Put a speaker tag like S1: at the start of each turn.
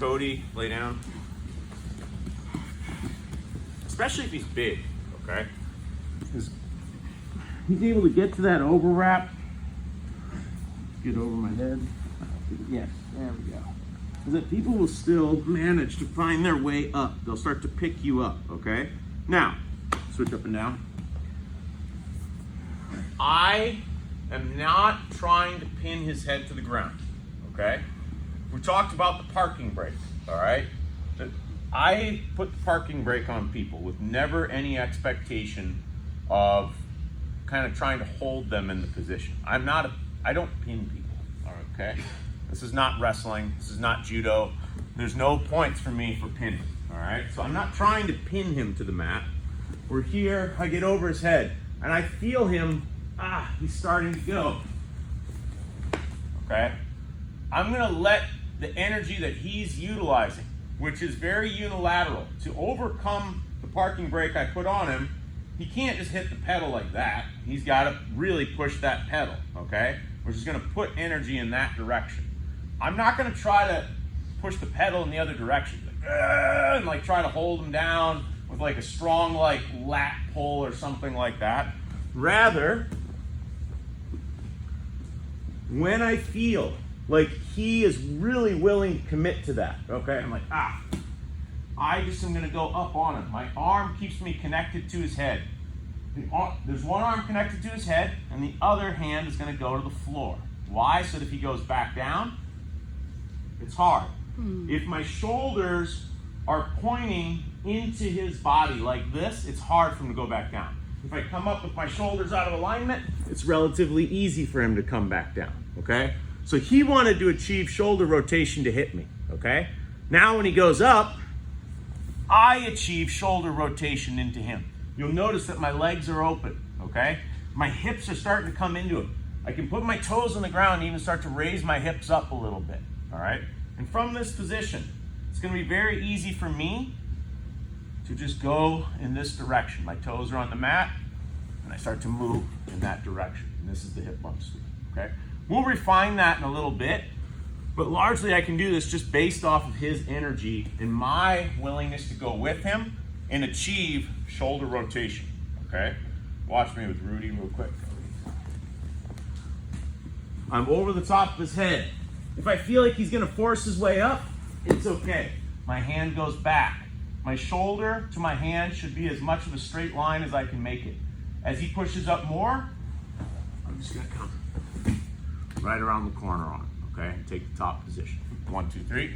S1: Cody lay down. Especially if he's big, okay? Because he's able to get to that overwrap. Get over my head. Yes, there we go. Is that people will still manage to find their way up. They'll start to pick you up, okay? Now, switch up and down. I am not trying to pin his head to the ground, okay? We talked about the parking brake, all right? I put the parking brake on people with never any expectation of kind of trying to hold them in the position. I don't pin people, okay? This is not wrestling, this is not judo. There's no points for me for pinning, all right? So I'm not trying to pin him to the mat. We're here, I get over his head, and I feel him, he's starting to go, okay? I'm gonna let the energy that he's utilizing, which is very unilateral, to overcome the parking brake I put on him. He can't just hit the pedal like that. He's gotta really push that pedal, okay? Which is gonna put energy in that direction. I'm not gonna try to push the pedal in the other direction, and like try to hold him down with like a strong like lat pull or something like that. Rather, when I feel like he is really willing to commit to that, okay? I'm like, I just am gonna go up on him. My arm keeps me connected to his head. There's one arm connected to his head, and the other hand is gonna go to the floor. Why? So that if he goes back down, it's hard. If my shoulders are pointing into his body like this, it's hard for him to go back down. If I come up with my shoulders out of alignment, it's relatively easy for him to come back down, okay? So he wanted to achieve shoulder rotation to hit me, okay? Now when he goes up, I achieve shoulder rotation into him. You'll notice that my legs are open, okay? My hips are starting to come into him. I can put my toes on the ground and even start to raise my hips up a little bit, all right? And from this position, it's gonna be very easy for me to just go in this direction. My toes are on the mat, and I start to move in that direction. And this is the hip bump sweep, okay? We'll refine that in a little bit, but largely I can do this just based off of his energy and my willingness to go with him and achieve shoulder rotation, okay? Watch me with Rudy real quick. I'm over the top of his head. If I feel like he's gonna force his way up, it's okay. My hand goes back. My shoulder to my hand should be as much of a straight line as I can make it. As he pushes up more, I'm just gonna come right around the corner on him, okay? Take the top position. 1, 2, 3.